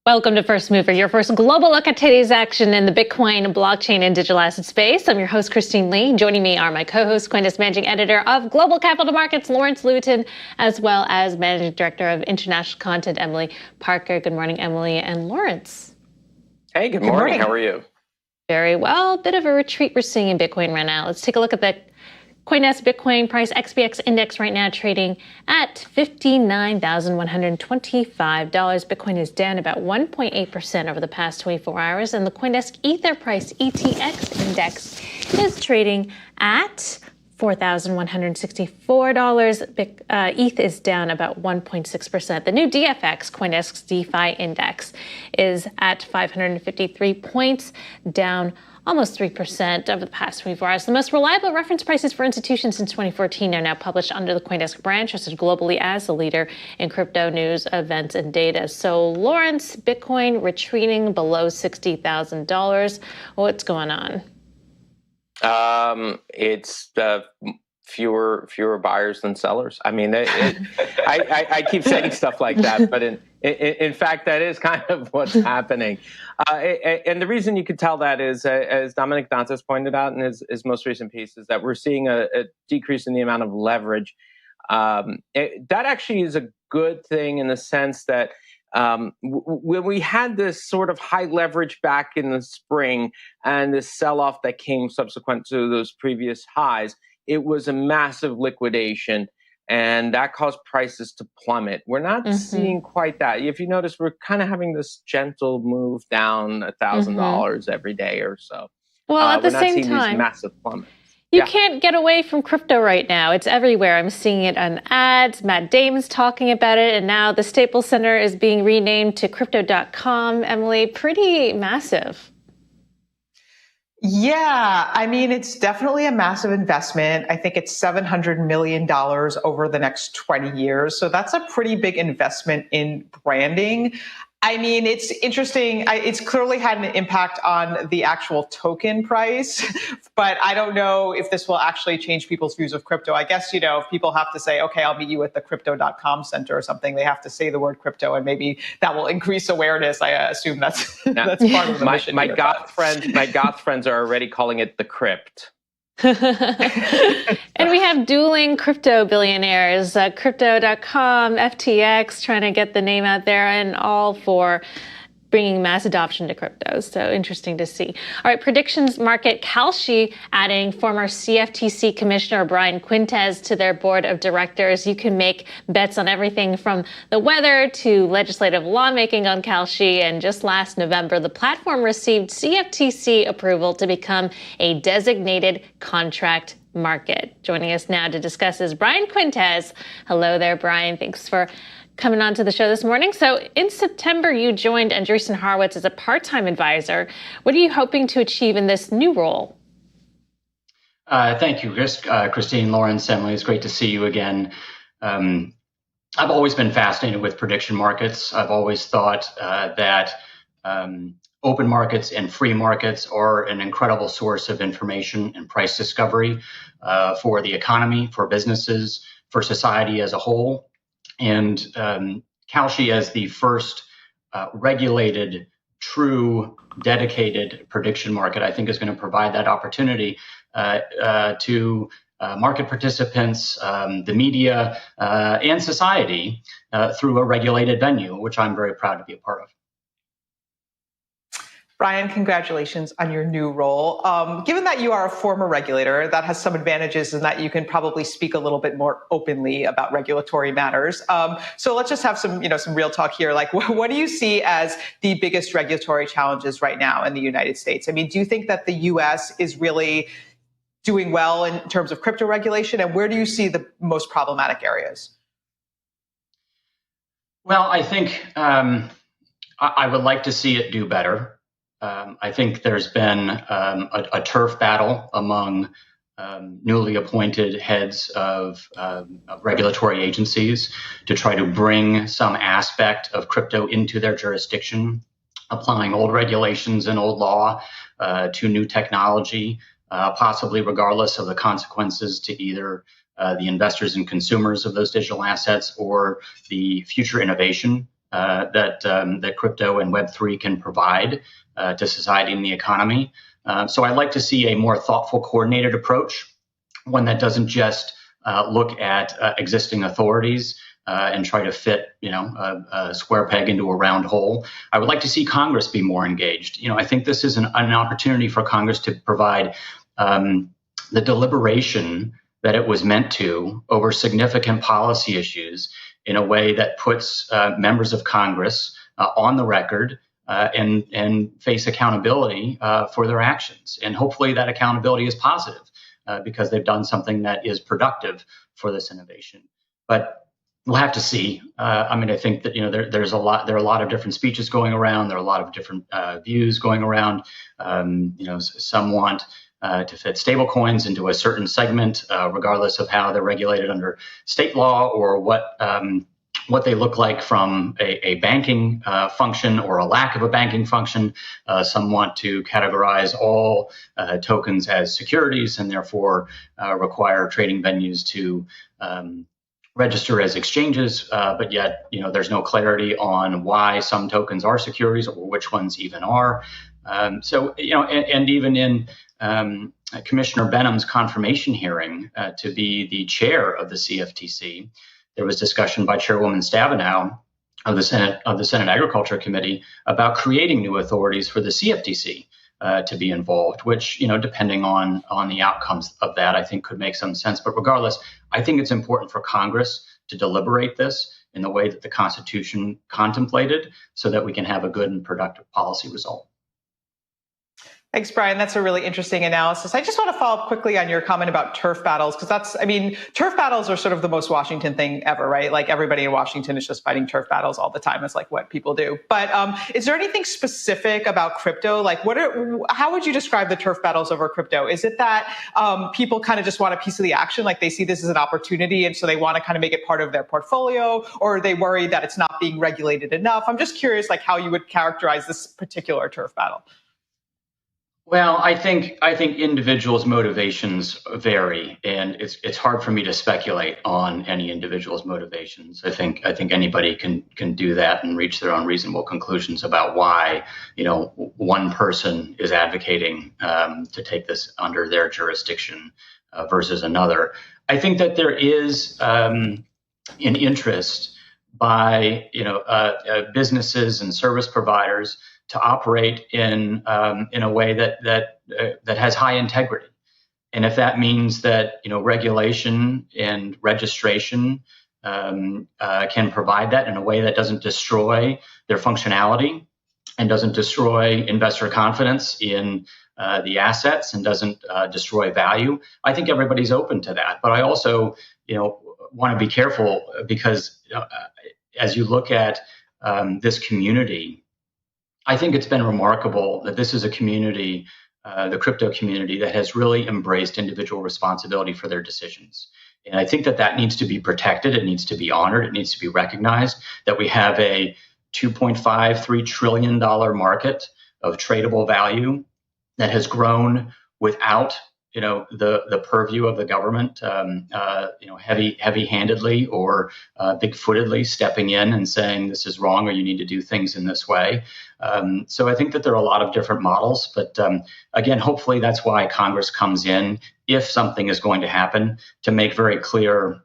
Welcome to First Mover, your first global look at today's action in the Bitcoin, blockchain, and digital asset space. I'm your host, Christine Lee. Joining me are my co-host, CoinDesk Managing Editor of Global Capital Markets, Lawrence Lewitton, as well as Managing Director of International Content, Emily Parker. Good morning, Emily and Lawrence. Hey, good morning. How are you? Very well. Bit of a retreat we're seeing in Bitcoin right now. Let's take a look at the CoinDesk Bitcoin price XBX index right now trading at $59,125. Bitcoin is down about 1.8% over the past 24 hours, and the CoinDesk Ether price ETX index is trading at $4,164. ETH is down about 1.6%. The new DFX, CoinDesk's DeFi index, is at 553 points, down almost 3% over the past 24 hours. The most reliable reference prices for institutions since 2014 are now published under the CoinDesk brand, trusted globally as the leader in crypto news, events, and data. So, Lawrence, Bitcoin retreating below $60,000. What's going on? It's fewer buyers than sellers. I mean, I keep saying stuff like that, but in fact, that is kind of what's happening. And the reason you could tell that is, as Dominic Dantas pointed out in his most recent piece, is that we're seeing a decrease in the amount of leverage. That actually is a good thing in the sense that when we had this sort of high leverage back in the spring and this sell-off that came subsequent to those previous highs, it was a massive liquidation, and that caused prices to plummet. We're not seeing quite that. If you notice, we're kind of having this gentle move down $1,000 every day or so. Well, at the same time, these massive plummets. You can't get away from crypto right now. It's everywhere. I'm seeing it on ads. Matt Damon's talking about it, and now the Staples Center is being renamed to Crypto.com. Emily, pretty massive. Yeah, I mean, it's definitely a massive investment. I think it's $700 million over the next 20 years. So that's a pretty big investment in branding. I mean, it's interesting. It's clearly had an impact on the actual token price, but I don't know if this will actually change people's views of crypto. I guess, if people have to say, okay, I'll meet you at the Crypto.com center or something, they have to say the word crypto, and maybe that will increase awareness. I assume that's part of the mission. My goth friends are already calling it the crypt. And we have dueling crypto billionaires, Crypto.com, FTX, trying to get the name out there, and all for bringing mass adoption to crypto. So interesting to see. All right, predictions market, Kalshi adding former CFTC Commissioner Brian Quintenz to their board of directors. You can make bets on everything from the weather to legislative lawmaking on Kalshi. And just last November, the platform received CFTC approval to become a designated contract market. Joining us now to discuss is Brian Quintenz. Hello there, Brian. Thanks for coming on to the show this morning. So in September, you joined Andreessen Horowitz as a part-time advisor. What are you hoping to achieve in this new role? Thank you, Christine, Lawrence, Emily. It's great to see you again. I've always been fascinated with prediction markets. I've always thought that open markets and free markets are an incredible source of information and price discovery for the economy, for businesses, for society as a whole. And Kalshi, as the first regulated, true, dedicated prediction market, I think is going to provide that opportunity to market participants, the media, and society through a regulated venue, which I'm very proud to be a part of. Brian, congratulations on your new role. Given that you are a former regulator, that has some advantages in that you can probably speak a little bit more openly about regulatory matters. So let's just have some real talk here. Like, what do you see as the biggest regulatory challenges right now in the United States? I mean, do you think that the U.S. is really doing well in terms of crypto regulation, and where do you see the most problematic areas? Well, I think I would like to see it do better. I think there's been a turf battle among newly appointed heads of regulatory agencies to try to bring some aspect of crypto into their jurisdiction, applying old regulations and old law to new technology, possibly regardless of the consequences to either the investors and consumers of those digital assets or the future innovation that crypto and Web3 can provide to society and the economy. So I'd like to see a more thoughtful, coordinated approach, one that doesn't just look at existing authorities and try to fit, a square peg into a round hole. I would like to see Congress be more engaged. I think this is an opportunity for Congress to provide the deliberation that it was meant to over significant policy issues in a way that puts members of Congress on the record and face accountability for their actions. And hopefully that accountability is positive because they've done something that is productive for this innovation. But we'll have to see. I think that there are a lot of different speeches going around. There are a lot of different views going around. Some want to fit stablecoins into a certain segment, regardless of how they're regulated under state law or what they look like from a banking function or a lack of a banking function. Some want to categorize all tokens as securities and therefore require trading venues to register as exchanges, but yet there's no clarity on why some tokens are securities or which ones even are. And even in Commissioner Benham's confirmation hearing to be the chair of the CFTC, there was discussion by Chairwoman Stabenow of the Senate Agriculture Committee about creating new authorities for the CFTC to be involved, which, depending on the outcomes of that, I think could make some sense. But regardless, I think it's important for Congress to deliberate this in the way that the Constitution contemplated so that we can have a good and productive policy result. Thanks, Brian. That's a really interesting analysis. I just want to follow up quickly on your comment about turf battles, because turf battles are sort of the most Washington thing ever, right? Like everybody in Washington is just fighting turf battles all the time. It's like what people do. But is there anything specific about crypto? Like how would you describe the turf battles over crypto? Is it that people kind of just want a piece of the action? Like they see this as an opportunity and so they want to kind of make it part of their portfolio, or are they worried that it's not being regulated enough? I'm just curious, like how you would characterize this particular turf battle. Well, I think individuals' motivations vary, and it's hard for me to speculate on any individual's motivations. I think anybody can do that and reach their own reasonable conclusions about why one person is advocating to take this under their jurisdiction versus another. I think that there is an interest by businesses and service providers to operate in a way that has high integrity, and if that means that regulation and registration can provide that in a way that doesn't destroy their functionality and doesn't destroy investor confidence in the assets and doesn't destroy value, I think everybody's open to that. But I also want to be careful because as you look at this community, I think it's been remarkable that this is a community, the crypto community, that has really embraced individual responsibility for their decisions. And I think that needs to be protected. It needs to be honored. It needs to be recognized that we have a $2.53 trillion market of tradable value that has grown without the purview of the government, heavy-handedly or big-footedly stepping in and saying this is wrong or you need to do things in this way. So I think that there are a lot of different models, but again, hopefully that's why Congress comes in, if something is going to happen, to make very clear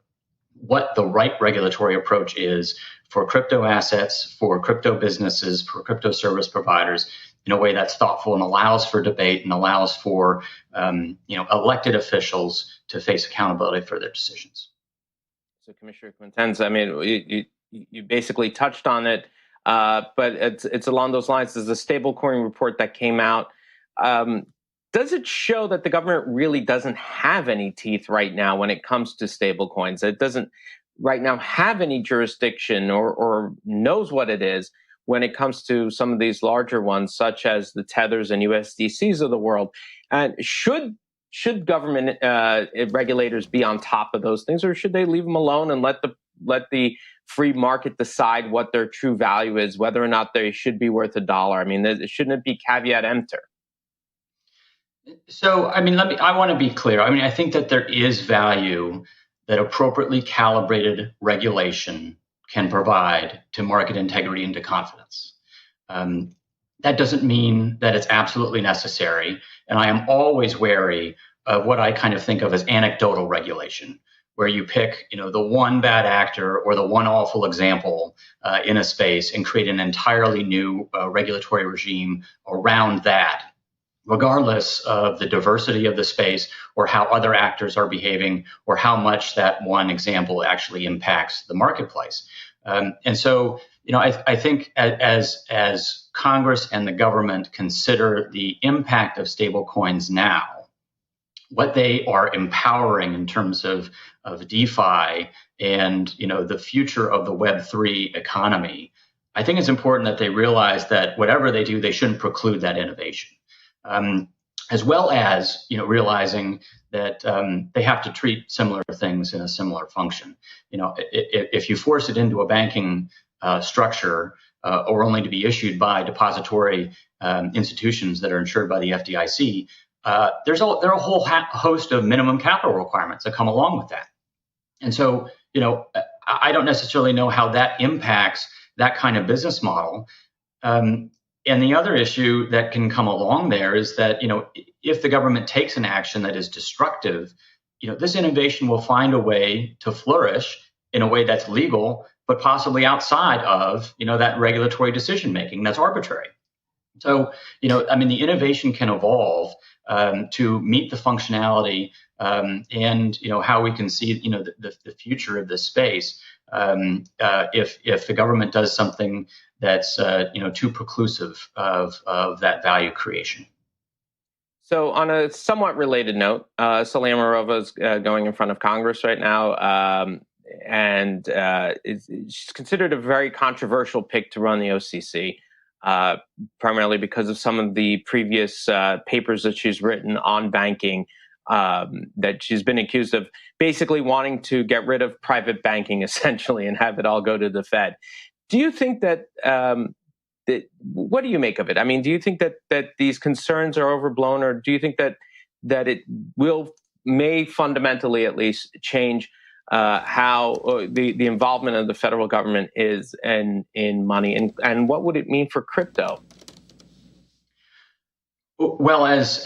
what the right regulatory approach is for crypto assets, for crypto businesses, for crypto service providers, in a way that's thoughtful and allows for debate and allows for elected officials to face accountability for their decisions. So, Commissioner Quintenz, you basically touched on it, but it's along those lines. There's a stablecoin report that came out. Does it show that the government really doesn't have any teeth right now when it comes to stablecoins? It doesn't right now have any jurisdiction or knows what it is when it comes to some of these larger ones, such as the Tethers and USDCs of the world. And should government regulators be on top of those things, or should they leave them alone and let the free market decide what their true value is, whether or not they should be worth $1? Shouldn't it be caveat emptor? So, I want to be clear. I think that there is value that appropriately calibrated regulation can provide to market integrity and to confidence. That doesn't mean that it's absolutely necessary. And I am always wary of what I kind of think of as anecdotal regulation, where you pick, the one bad actor or the one awful example in a space and create an entirely new regulatory regime around that, regardless of the diversity of the space or how other actors are behaving or how much that one example actually impacts the marketplace. And so, I think as Congress and the government consider the impact of stablecoins now, what they are empowering in terms of DeFi and the future of the Web3 economy, I think it's important that they realize that whatever they do, they shouldn't preclude that innovation, as well as realizing that they have to treat similar things in a similar function. If you force it into a banking structure or only to be issued by depository institutions that are insured by the FDIC. There are a whole host of minimum capital requirements that come along with that. And so, I don't necessarily know how that impacts that kind of business model. And the other issue that can come along there is that, if the government takes an action that is destructive, this innovation will find a way to flourish in a way that's legal, but possibly outside of, that regulatory decision making that's arbitrary. So, the innovation can evolve to meet the functionality and how we can see the future of this space if the government does something that's too preclusive of that value creation. So on a somewhat related note, Solana Marova is going in front of Congress right now, and she's considered a very controversial pick to run the OCC. Primarily because of some of the previous papers that she's written on banking, that she's been accused of basically wanting to get rid of private banking, essentially, and have it all go to the Fed. Do you think that, what do you make of it? I mean, do you think that these concerns are overblown, or do you think that it may fundamentally at least change how the involvement of the federal government is in money, and what would it mean for crypto? Well, as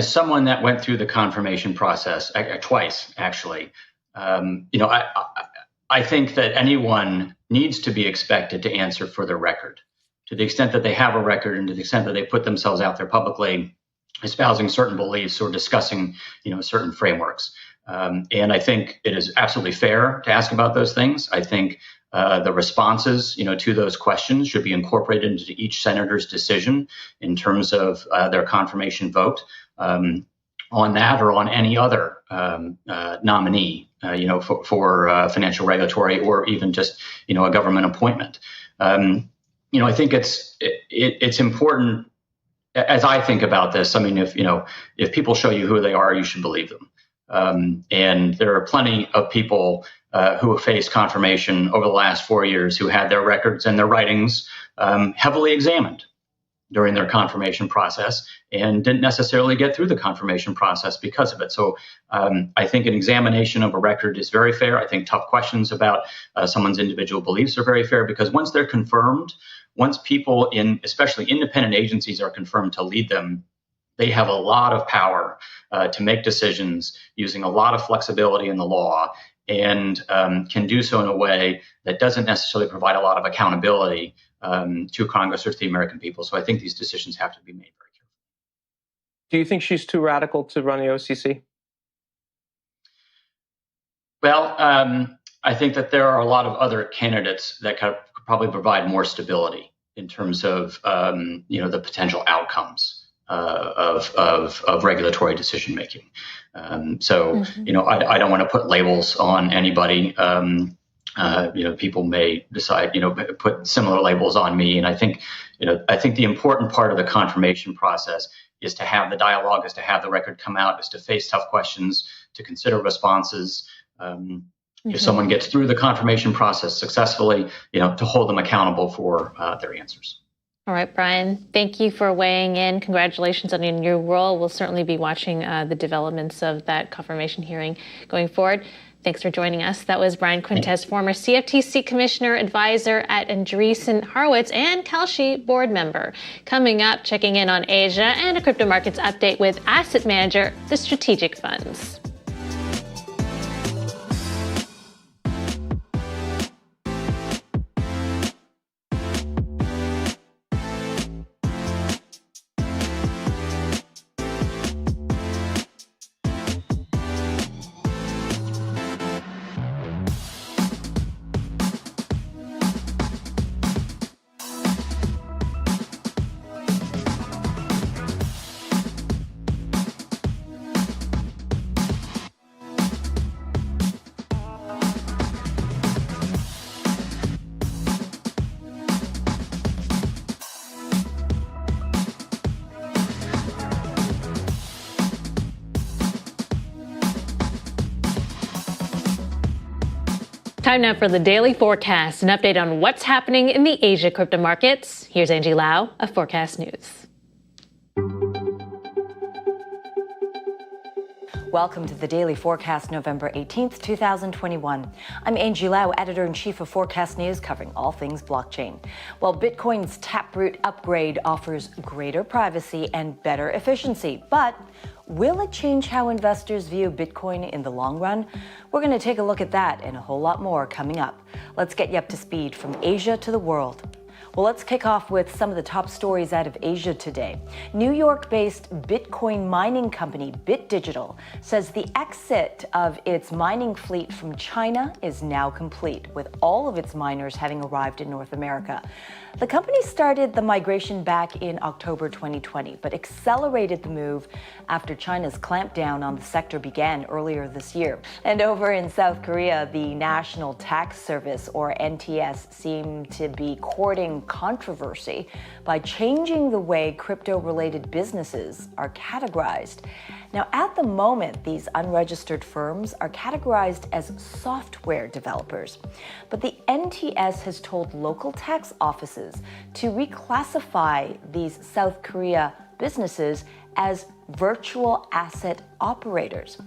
someone that went through the confirmation process twice, actually, I think that anyone needs to be expected to answer for their record, to the extent that they have a record and to the extent that they put themselves out there publicly, espousing certain beliefs or discussing, certain frameworks. And I think it is absolutely fair to ask about those things. I think the responses, to those questions should be incorporated into each senator's decision in terms of their confirmation vote on that or on any other nominee, for financial regulatory or even just, a government appointment. I think it's important. As I think about this, if people show you who they are, you should believe them. And there are plenty of people who have faced confirmation over the last 4 years who had their records and their writings heavily examined during their confirmation process and didn't necessarily get through the confirmation process because of it. So I think an examination of a record is very fair. I think tough questions about someone's individual beliefs are very fair, because once they're confirmed, once people especially independent agencies are confirmed to lead them, they have a lot of power to make decisions using a lot of flexibility in the law, and can do so in a way that doesn't necessarily provide a lot of accountability to Congress or to the American people. So I think these decisions have to be made very carefully. Do you think she's too radical to run the OCC? Well, I think that there are a lot of other candidates that could probably provide more stability in terms of the potential outcomes of regulatory decision making. So I don't want to put labels on anybody. People may decide put similar labels on me, and I think the important part of the confirmation process is to have the dialogue, is to have the record come out, is to face tough questions, to consider responses. If someone gets through the confirmation process successfully, to hold them accountable for their answers. All right, Brian, thank you for weighing in. Congratulations on your new role. We'll certainly be watching the developments of that confirmation hearing going forward. Thanks for joining us. That was Brian Quintenz, former CFTC Commissioner, Advisor at Andreessen Horowitz, and Kalshi board member. Coming up, checking in on Asia and a crypto markets update with asset manager, the Strategic Funds. Time now for the daily forecast, an update on what's happening in the Asia crypto markets. Here's Angie Lau of Forecast News. Welcome to the Daily Forecast, November 18th, 2021. I'm Angie Lau, Editor-in-Chief of Forecast News, covering all things blockchain. Well, Bitcoin's Taproot upgrade offers greater privacy and better efficiency, but will it change how investors view Bitcoin in the long run? We're going to take a look at that and a whole lot more coming up. Let's get you up to speed from Asia to the world. Well, let's kick off with some of the top stories out of Asia today. New York-based Bitcoin mining company BitDigital says the exit of its mining fleet from China is now complete, with all of its miners having arrived in North America. The company started the migration back in October 2020, but accelerated the move after China's clampdown on the sector began earlier this year. And over in South Korea, the National Tax Service, or NTS, seemed to be courting controversy by changing the way crypto-related businesses are categorized. Now, at the moment, these unregistered firms are categorized as software developers. But the NTS has told local tax offices to reclassify these South Korea businesses as virtual asset operators.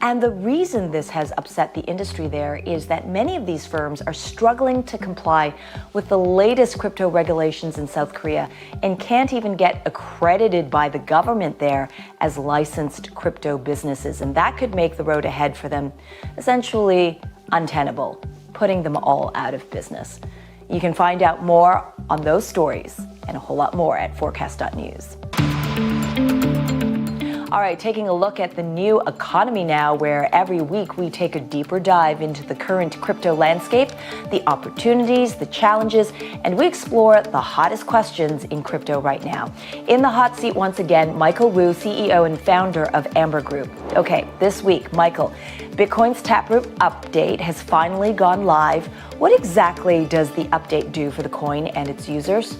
And the reason this has upset the industry there is that many of these firms are struggling to comply with the latest crypto regulations in South Korea and can't even get accredited by the government there as licensed crypto businesses. And that could make the road ahead for them essentially untenable, putting them all out of business. You can find out more on those stories and a whole lot more at forecast.news. All right, taking a look at the new economy now, where every week we take a deeper dive into the current crypto landscape, the opportunities, the challenges, and we explore the hottest questions in crypto right now. In the hot seat once again, Michael Wu, CEO and founder of Amber Group. Okay, this week, Michael, Bitcoin's Taproot update has finally gone live. What exactly does the update do for the coin and its users?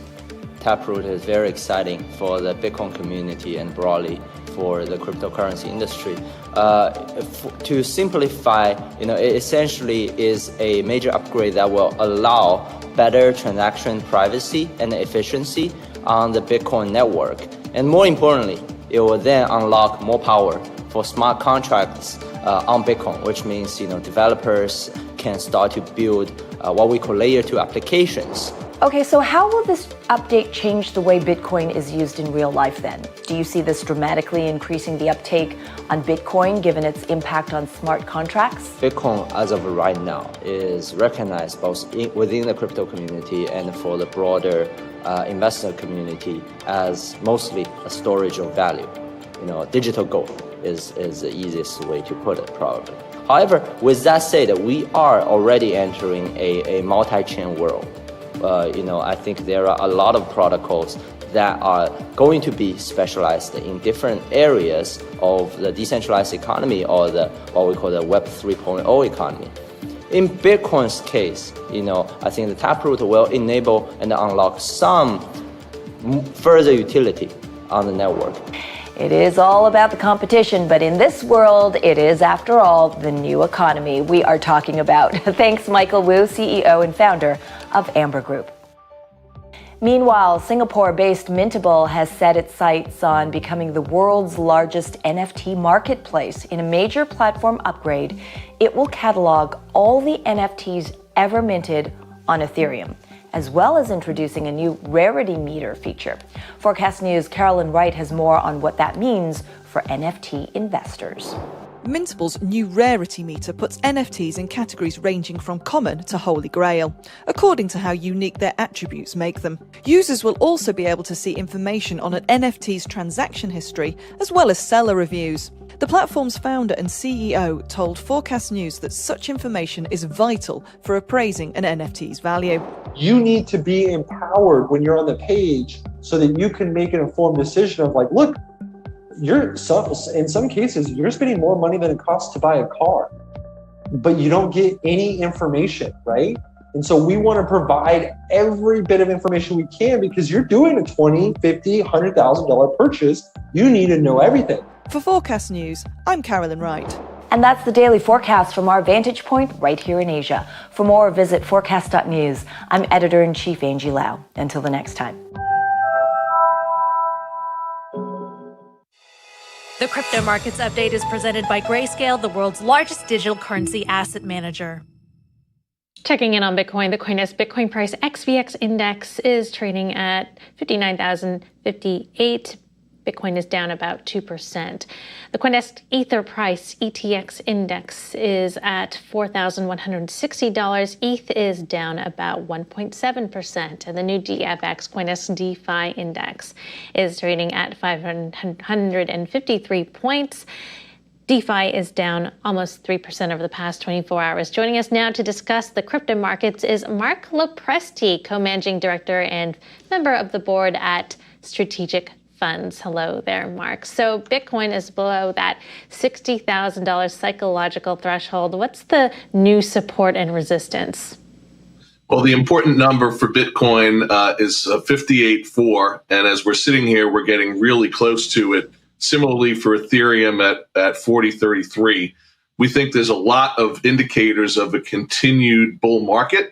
Taproot is very exciting for the Bitcoin community and broadly for the cryptocurrency industry. To simplify, it essentially is a major upgrade that will allow better transaction privacy and efficiency on the Bitcoin network. And more importantly, it will then unlock more power for smart contracts on Bitcoin, which means developers can start to build what we call layer 2 applications. Okay, so how will this update change the way Bitcoin is used in real life then? Do you see this dramatically increasing the uptake on Bitcoin given its impact on smart contracts? Bitcoin, as of right now, is recognized both within the crypto community and for the broader investor community as mostly a storage of value. Digital gold is the easiest way to put it, probably. However, with that said, we are already entering a multi-chain world. I think there are a lot of protocols that are going to be specialized in different areas of the decentralized economy or what we call the Web 3.0 economy. In Bitcoin's case, I think the Taproot will enable and unlock some further utility on the network. It is all about the competition, but in this world, it is, after all, the new economy we are talking about. Thanks, Michael Wu, CEO and founder of Amber Group. Meanwhile, Singapore-based Mintable has set its sights on becoming the world's largest NFT marketplace. In a major platform upgrade, it will catalog all the NFTs ever minted on Ethereum, as well as introducing a new rarity meter feature. Forecast News' Carolyn Wright has more on what that means for NFT investors. Mintable's new rarity meter puts NFTs in categories ranging from common to holy grail, according to how unique their attributes make them. Users will also be able to see information on an NFT's transaction history, as well as seller reviews. The platform's founder and CEO told Forecast News that such information is vital for appraising an NFT's value. You need to be empowered when you're on the page so that you can make an informed decision of like, look, in some cases, you're spending more money than it costs to buy a car, but you don't get any information, right? And so we want to provide every bit of information we can because you're doing a $20,000, $50,000, $100,000 purchase. You need to know everything. For Forecast News, I'm Carolyn Wright. And that's the daily forecast from our vantage point right here in Asia. For more, visit forecast.news. I'm Editor-in-Chief Angie Lau. Until the next time. The Crypto Markets Update is presented by Grayscale, the world's largest digital currency asset manager. Checking in on Bitcoin, the CoinDesk Bitcoin price XVX index is trading at 59,058. Bitcoin is down about 2%. The CoinDesk Ether price ETX index is at $4,160. ETH is down about 1.7%. And the new DFX CoinDesk DeFi index is trading at 553 points. DeFi is down almost 3% over the past 24 hours. Joining us now to discuss the crypto markets is Marc Lopresti, co-managing director and member of the board at Strategic Funds. Hello there, Marc. So Bitcoin is below that $60,000 psychological threshold. What's the new support and resistance? Well, the important number for Bitcoin is 58.4. And as we're sitting here, we're getting really close to it. Similarly for Ethereum at 40.33. We think there's a lot of indicators of a continued bull market.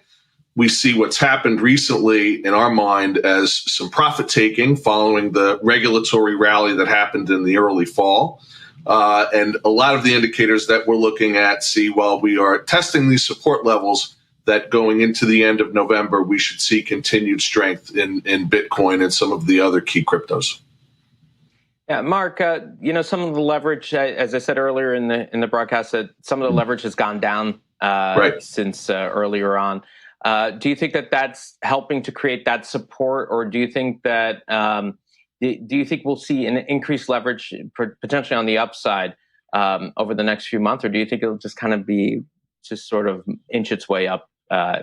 We see what's happened recently in our mind as some profit taking following the regulatory rally that happened in the early fall. And a lot of the indicators that we're looking at see while we are testing these support levels that going into the end of November, we should see continued strength in Bitcoin and some of the other key cryptos. Yeah, Marc, some of the leverage, as I said earlier in the broadcast, that some of the leverage has gone down since earlier on. Do you think that that's helping to create that support, or do you think that we'll see an increased leverage potentially on the upside over the next few months, or do you think it'll just kind of be just sort of inch its way up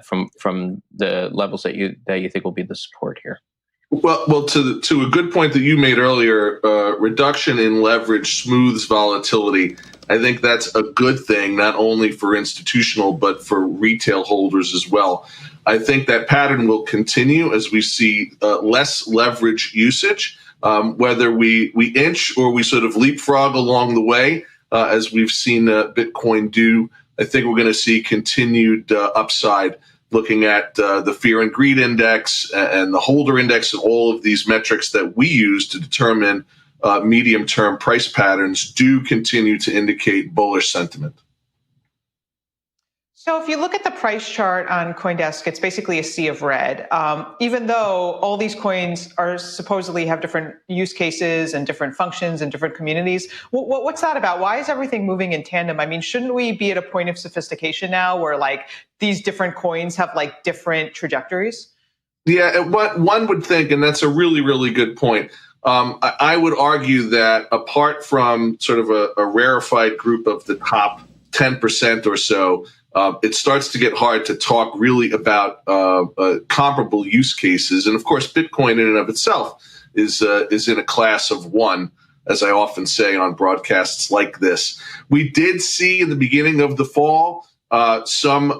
from the levels that you think will be the support here? Well, to a good point that you made earlier, reduction in leverage smooths volatility. I think that's a good thing, not only for institutional, but for retail holders as well. I think that pattern will continue as we see less leverage usage, whether we inch or we sort of leapfrog along the way, as we've seen Bitcoin do. I think we're going to see continued upside, looking at the fear and greed index and the holder index and all of these metrics that we use to determine medium-term price patterns do continue to indicate bullish sentiment. So if you look at the price chart on CoinDesk, it's basically a sea of red. Even though all these coins are supposedly have different use cases and different functions and different communities, what's that about? Why is everything moving in tandem? I mean, shouldn't we be at a point of sophistication now where like these different coins have like different trajectories? Yeah, what one would think, and that's a really, really good point. I would argue that apart from sort of a rarefied group of the top 10% or so, it starts to get hard to talk really about comparable use cases. And of course, Bitcoin in and of itself is in a class of one, as I often say on broadcasts like this. We did see in the beginning of the fall some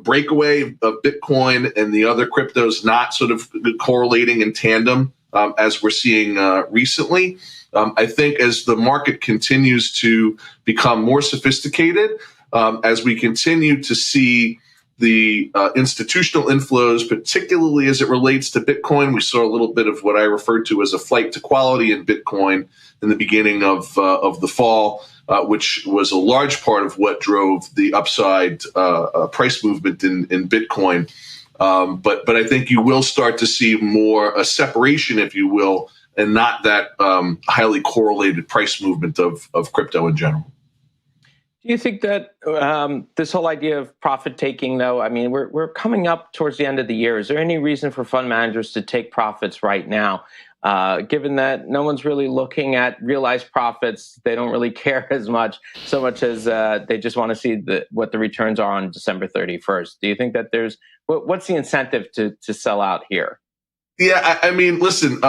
breakaway of Bitcoin and the other cryptos not sort of correlating in tandem as we're seeing recently. I think as the market continues to become more sophisticated, as we continue to see the institutional inflows, particularly as it relates to Bitcoin. We saw a little bit of what I referred to as a flight to quality in Bitcoin in the beginning of the fall, which was a large part of what drove the upside price movement in Bitcoin. But I think you will start to see more a separation, if you will, and not that highly correlated price movement of crypto in general. Do you think that this whole idea of profit taking, though, I mean, we're coming up towards the end of the year. Is there any reason for fund managers to take profits right now? Given that no one's really looking at realized profits, they don't really care so much as they just want to see what the returns are on December 31st. Do you think that what's the incentive to sell out here? Yeah, I mean, listen,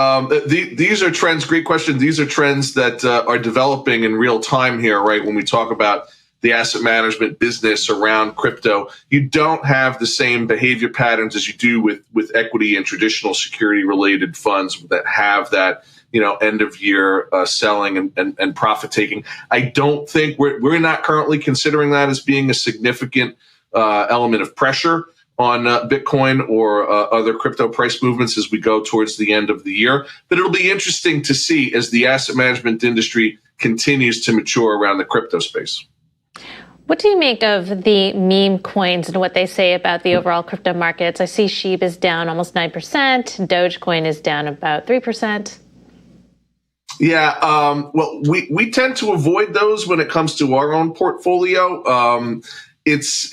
these are trends, great question. These are trends that are developing in real time here, right? When we talk about the asset management business around crypto, you don't have the same behavior patterns as you do with equity and traditional security related funds that have that, end of year selling and profit taking. I don't think we're not currently considering that as being a significant element of pressure on Bitcoin or other crypto price movements as we go towards the end of the year. But it'll be interesting to see as the asset management industry continues to mature around the crypto space. What do you make of the meme coins and what they say about the overall crypto markets? I see SHIB is down almost 9%. Dogecoin is down about 3%. Yeah, well, we tend to avoid those when it comes to our own portfolio. It's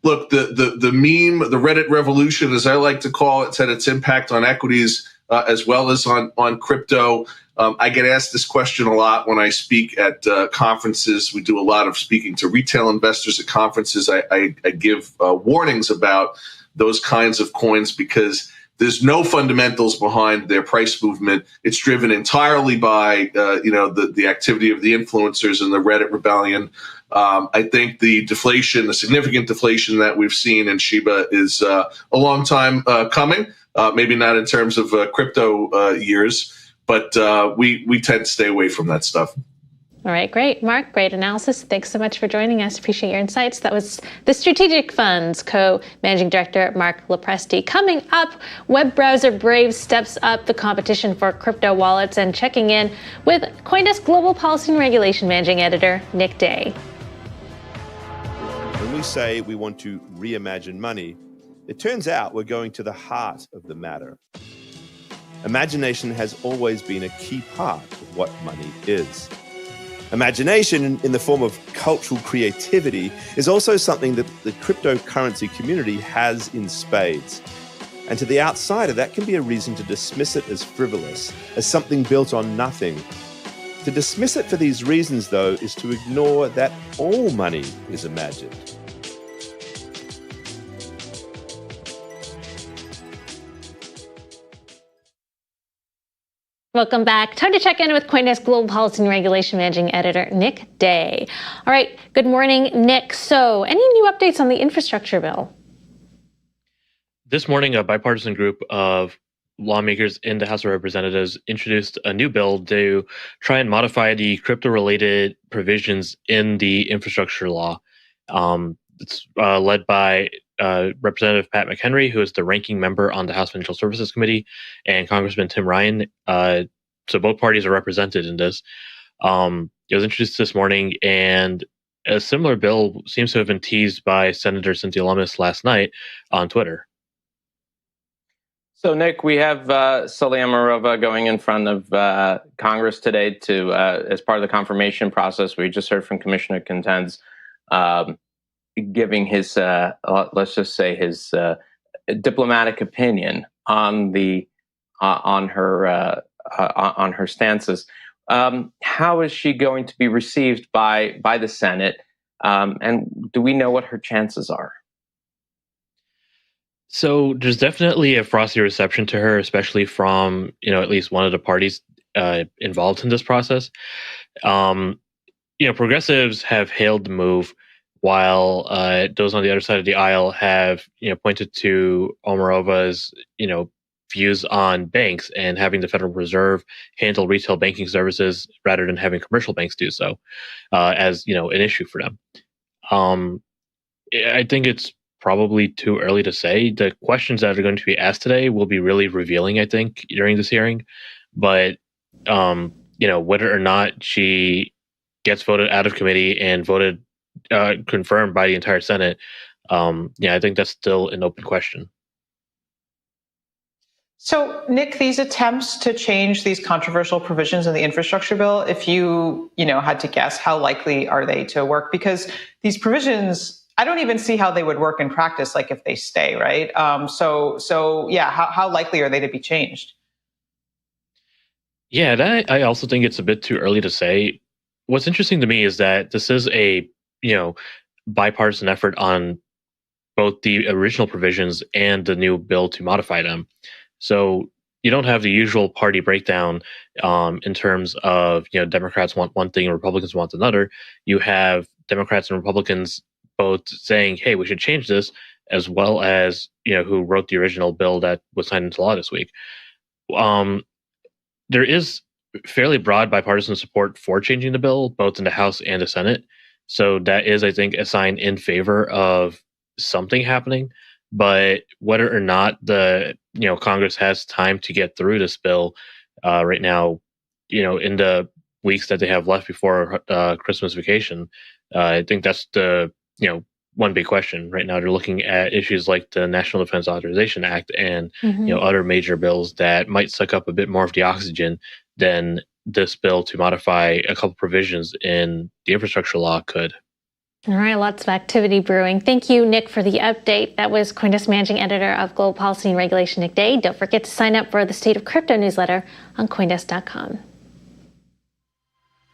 look, the meme, the Reddit revolution, as I like to call it, it's had its impact on equities as well as on crypto. I get asked this question a lot when I speak at conferences. We do a lot of speaking to retail investors at conferences. I give warnings about those kinds of coins because there's no fundamentals behind their price movement. It's driven entirely by the activity of the influencers and the Reddit rebellion. I think the significant deflation that we've seen in Shiba is a long time coming. Maybe not in terms of crypto years, but we tend to stay away from that stuff. All right, great. Mark, great analysis. Thanks so much for joining us. Appreciate your insights. That was the Strategic Funds Co-Managing Director, Marc Lopresti. Coming up, web browser Brave steps up the competition for crypto wallets, and checking in with CoinDesk Global Policy and Regulation Managing Editor, Nick Day. When we say we want to reimagine money, it turns out we're going to the heart of the matter. Imagination has always been a key part of what money is. Imagination in the form of cultural creativity is also something that the cryptocurrency community has in spades. And to the outsider, that can be a reason to dismiss it as frivolous, as something built on nothing. To dismiss it for these reasons, though, is to ignore that all money is imagined. Welcome back. Time to check in with CoinDesk Global Policy and Regulation Managing Editor, Nick Day. All right, good morning, Nick. So, any new updates on the infrastructure bill? This morning, a bipartisan group of lawmakers in the House of Representatives introduced a new bill to try and modify the crypto-related provisions in the infrastructure law. It's led by Representative Pat McHenry, who is the ranking member on the House Financial Services Committee, and Congressman Tim Ryan. So both parties are represented in this. It was introduced this morning, and a similar bill seems to have been teased by Senator Cynthia Lummis last night on Twitter. So, Nick, we have Celia Marova going in front of Congress today to as part of the confirmation process. We just heard from Commissioner Quintenz giving his, let's just say, his diplomatic opinion on her stances. How is she going to be received by the Senate, and do we know what her chances are? So there's definitely a frosty reception to her, especially from at least one of the parties involved in this process. Progressives have hailed the move, while those on the other side of the aisle have pointed to Omarova's views on banks and having the Federal Reserve handle retail banking services rather than having commercial banks do so as an issue for them. I think it's probably too early to say. The questions that are going to be asked today will be really revealing, I think, during this hearing. But whether or not she gets voted out of committee and voted confirmed by the entire Senate, I think that's still an open question. So, Nick, these attempts to change these controversial provisions in the infrastructure bill, if you had to guess, how likely are they to work? Because these provisions, I don't even see how they would work in practice, like if they stay, right? How likely are they to be changed? Yeah, I also think it's a bit too early to say. What's interesting to me is that this is a bipartisan effort on both the original provisions and the new bill to modify them. So you don't have the usual party breakdown in terms of Democrats want one thing and Republicans want another. You have Democrats and Republicans both saying, "Hey, we should change this," as well as who wrote the original bill that was signed into law this week. There is fairly broad bipartisan support for changing the bill, both in the House and the Senate. So that is, I think, a sign in favor of something happening. But whether or not the Congress has time to get through this bill right now, in the weeks that they have left before Christmas vacation, I think that's the one big question right now. They're looking at issues like the National Defense Authorization Act and other major bills that might suck up a bit more of the oxygen than this bill to modify a couple provisions in the infrastructure law could. All right, lots of activity brewing. Thank you, Nick, for the update. That was CoinDesk Managing Editor of Global Policy and Regulation, Nick Day. Don't forget to sign up for the State of Crypto newsletter on CoinDesk.com.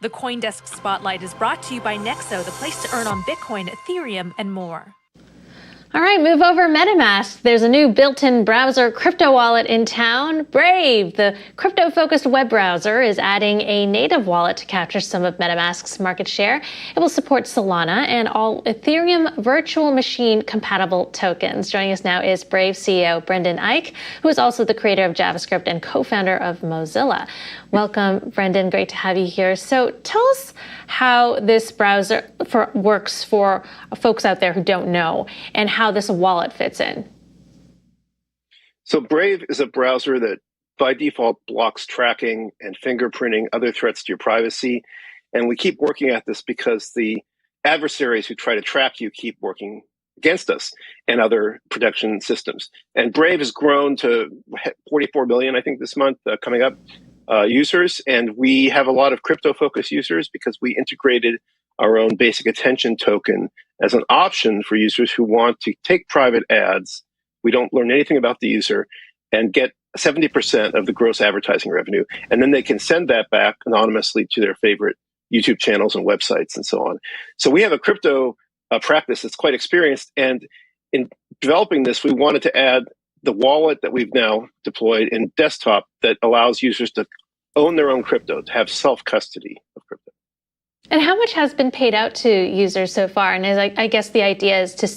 The CoinDesk Spotlight is brought to you by Nexo, the place to earn on Bitcoin, Ethereum, and more. All right, move over MetaMask. There's a new built-in browser crypto wallet in town. Brave, the crypto-focused web browser, is adding a native wallet to capture some of MetaMask's market share. It will support Solana and all Ethereum virtual machine compatible tokens. Joining us now is Brave CEO Brendan Eich, who is also the creator of JavaScript and co-founder of Mozilla. Welcome, Brendan. Great to have you here. So tell us how this browser works for folks out there who don't know, and how this wallet fits in. So Brave is a browser that by default blocks tracking and fingerprinting, other threats to your privacy. And we keep working at this because the adversaries who try to track you keep working against us and other protection systems. And Brave has grown to 44 million, I think, this month coming up. Users, and we have a lot of crypto-focused users because we integrated our own basic attention token as an option for users who want to take private ads. We don't learn anything about the user and get 70% of the gross advertising revenue. And then they can send that back anonymously to their favorite YouTube channels and websites and so on. So we have a crypto practice that's quite experienced. And in developing this, we wanted to add the wallet that we've now deployed in desktop that allows users to own their own crypto, to have self-custody of crypto. And how much has been paid out to users so far? And I guess the idea is to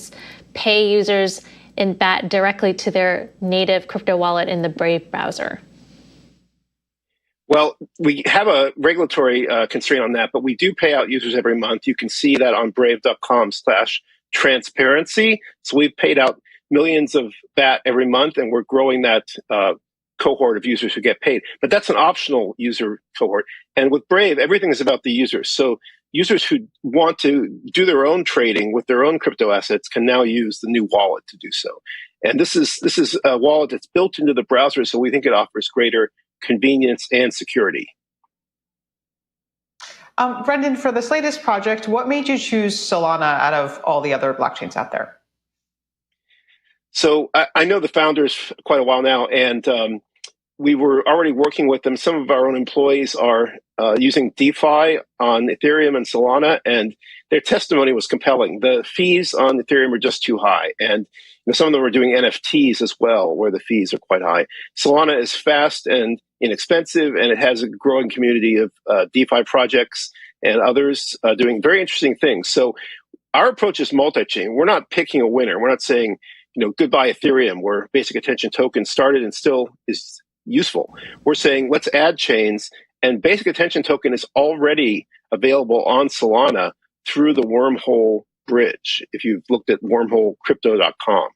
pay users in BAT directly to their native crypto wallet in the Brave browser. Well, we have a regulatory constraint on that, but we do pay out users every month. You can see that on brave.com/transparency. So we've paid out millions of BAT every month, and we're growing that cohort of users who get paid. But that's an optional user cohort. And with Brave, everything is about the users. So users who want to do their own trading with their own crypto assets can now use the new wallet to do so. And this is a wallet that's built into the browser, so we think it offers greater convenience and security. Brendan, for this latest project, what made you choose Solana out of all the other blockchains out there? So I know the founders quite a while now, and we were already working with them. Some of our own employees are using DeFi on Ethereum and Solana, and their testimony was compelling. The fees on Ethereum are just too high, and some of them are doing NFTs as well, where the fees are quite high. Solana is fast and inexpensive, and it has a growing community of DeFi projects and others doing very interesting things. So our approach is multi-chain. We're not picking a winner. We're not saying, goodbye Ethereum, where basic attention token started and still is useful. We're saying, let's add chains, and basic attention token is already available on Solana through the wormhole bridge if you've looked at wormholecrypto.com.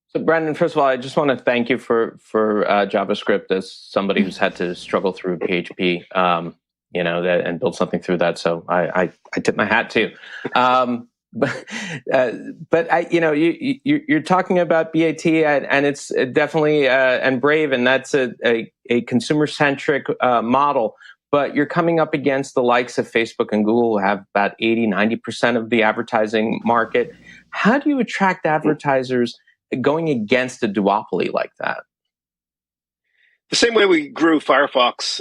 So, Brendan, first of all, I just want to thank you for JavaScript as somebody who's had to struggle through PHP, and build something through that. So I tip my hat to you. But you're talking about BAT, and it's definitely and Brave, and that's a consumer-centric model. But you're coming up against the likes of Facebook and Google, who have about 80-90% of the advertising market. How do you attract advertisers going against a duopoly like that? The same way we grew Firefox,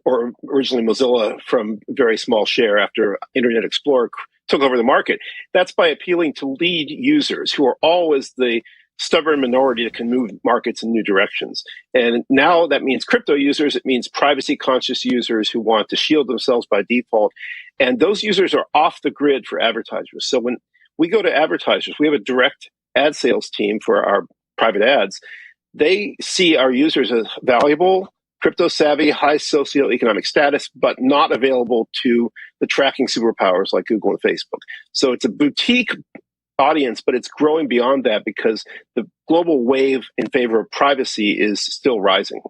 or originally Mozilla, from a very small share after Internet Explorer took over the market. That's by appealing to lead users who are always the stubborn minority that can move markets in new directions. And now that means crypto users, it means privacy-conscious users who want to shield themselves by default. And those users are off the grid for advertisers. So when we go to advertisers, we have a direct ad sales team for our private ads. They see our users as valuable, crypto-savvy, high socioeconomic status, but not available to the tracking superpowers like Google and Facebook. So it's a boutique audience, but it's growing beyond that because the global wave in favor of privacy is still rising.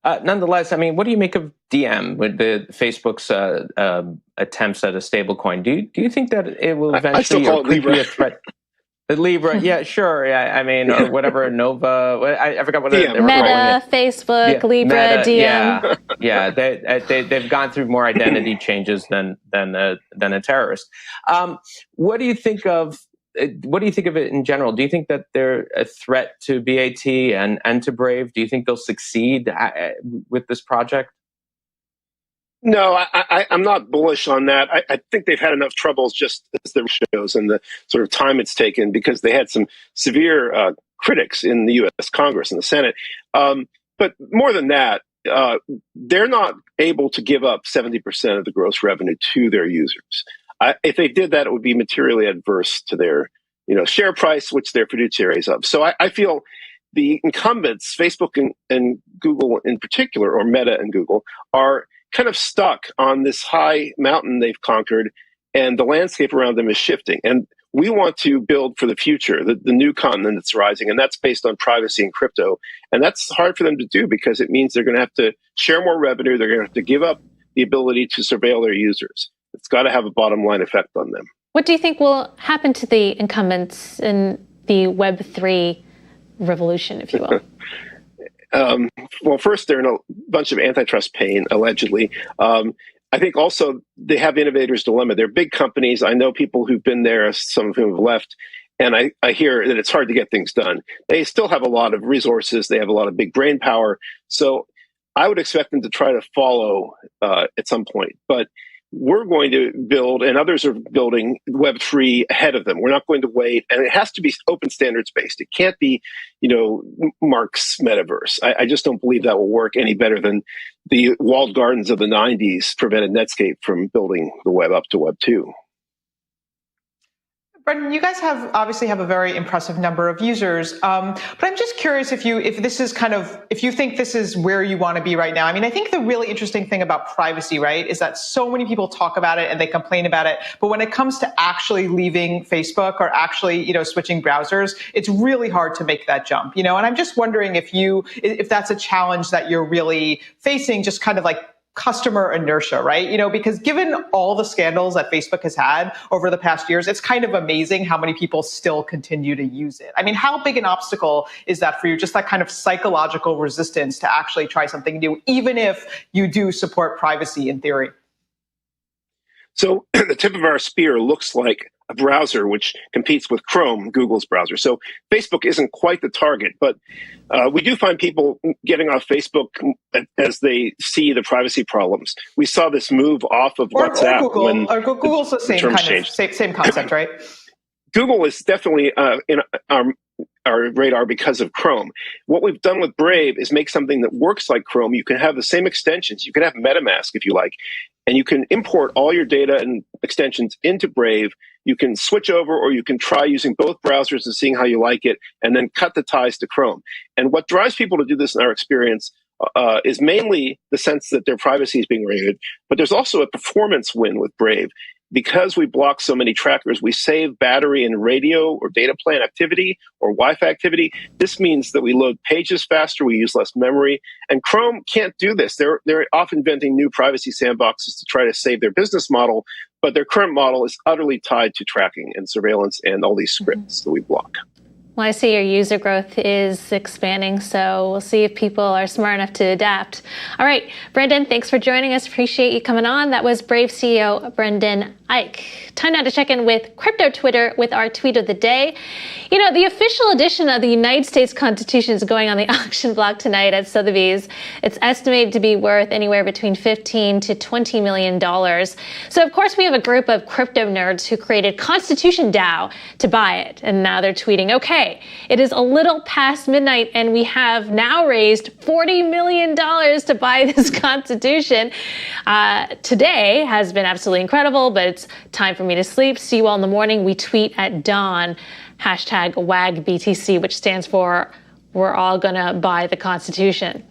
Nonetheless, I mean, what do you make of DM with the Facebook's attempts at a stablecoin? Do you think that it will eventually I still call it Libra. Be a threat? Libra, yeah, sure. Yeah, I mean, or whatever, Nova. I forgot what they were Meta, calling it. Facebook, Libra, Meta, DM. Yeah. They've gone through more identity changes than a terrorist. What do you think of? What do you think of it in general? Do you think that they're a threat to BAT and to Brave? Do you think they'll succeed with this project? No, I'm not bullish on that. I think they've had enough troubles just as the shows and the sort of time it's taken because they had some severe critics in the U.S. Congress and the Senate. But more than that, they're not able to give up 70% of the gross revenue to their users. If they did that, it would be materially adverse to their share price, which they're fiduciaries of. So I feel the incumbents, Facebook and Google in particular, or Meta and Google, are kind of stuck on this high mountain they've conquered, and the landscape around them is shifting. And we want to build for the future, the new continent that's rising, and that's based on privacy and crypto. And that's hard for them to do because it means they're going to have to share more revenue. They're going to have to give up the ability to surveil their users. It's got to have a bottom line effect on them. What do you think will happen to the incumbents in the Web3 revolution, if you will? Well, first, they're in a bunch of antitrust pain, allegedly. I think also they have innovators' dilemma. They're big companies. I know people who've been there, some of whom have left, and I hear that it's hard to get things done. They still have a lot of resources. They have a lot of big brain power. So I would expect them to try to follow at some point. But we're going to build, and others are building Web3 ahead of them. We're not going to wait, and it has to be open standards based. It can't be, Mark's metaverse. I just don't believe that will work any better than the walled gardens of the 90s prevented Netscape from building the web up to Web 2. Brendan, you guys obviously have a very impressive number of users, but I'm just curious if you think this is where you want to be right now. I mean, I think the really interesting thing about privacy, right, is that so many people talk about it and they complain about it, but when it comes to actually leaving Facebook or actually, switching browsers, it's really hard to make that jump, and I'm just wondering if that's a challenge that you're really facing, just kind of like customer inertia, right? Because given all the scandals that Facebook has had over the past years, it's kind of amazing how many people still continue to use it. I mean, how big an obstacle is that for you? Just that kind of psychological resistance to actually try something new, even if you do support privacy in theory? So the tip of our spear looks like a browser which competes with Chrome, Google's browser. So Facebook isn't quite the target, but we do find people getting off Facebook as they see the privacy problems. We saw this move off of WhatsApp. Or Google's the same concept, right? Google is definitely in our radar because of Chrome. What we've done with Brave is make something that works like Chrome. You can have the same extensions. You can have MetaMask if you like, and you can import all your data and extensions into Brave. You can switch over, or you can try using both browsers and seeing how you like it, and then cut the ties to Chrome. And what drives people to do this in our experience is mainly the sense that their privacy is being raided, but there's also a performance win with Brave. because we block so many trackers, we save battery and radio or data plan activity or Wi-Fi activity. This means that we load pages faster, we use less memory, and Chrome can't do this. They're often inventing new privacy sandboxes to try to save their business model, but their current model is utterly tied to tracking and surveillance and all these scripts that we block. Well, I see your user growth is expanding, so we'll see if people are smart enough to adapt. All right, Brendan, thanks for joining us. Appreciate you coming on. That was Brave CEO Brendan Eich. Time now to check in with Crypto Twitter with our tweet of the day. You know, the official edition of the United States Constitution is going on the auction block tonight at Sotheby's. It's estimated to be worth anywhere between $15 to $20 million. So, of course, we have a group of crypto nerds who created ConstitutionDAO to buy it. And now they're tweeting, okay, it is a little past midnight and we have now raised $40 million to buy this Constitution. Today has been absolutely incredible, but it's time for me to sleep. See you all in the morning. We tweet at dawn, #WAGBTC, which stands for we're all gonna buy the Constitution.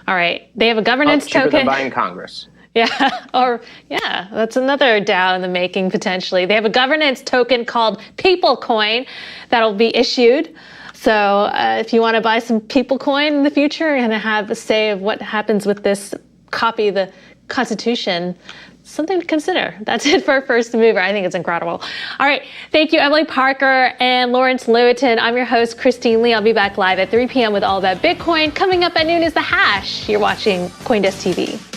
All right, they have a governance cheaper token. Than buying Congress. Yeah, that's another DAO in the making potentially. They have a governance token called PeopleCoin that'll be issued. So if you want to buy some PeopleCoin in the future, you're going to have a say of what happens with this copy of the Constitution. Something to consider. That's it for First Mover. I think it's incredible. All right. Thank you, Emily Parker and Lawrence Lewitton. I'm your host, Christine Lee. I'll be back live at 3 p.m. with All About Bitcoin. Coming up at noon is The Hash. You're watching CoinDesk TV.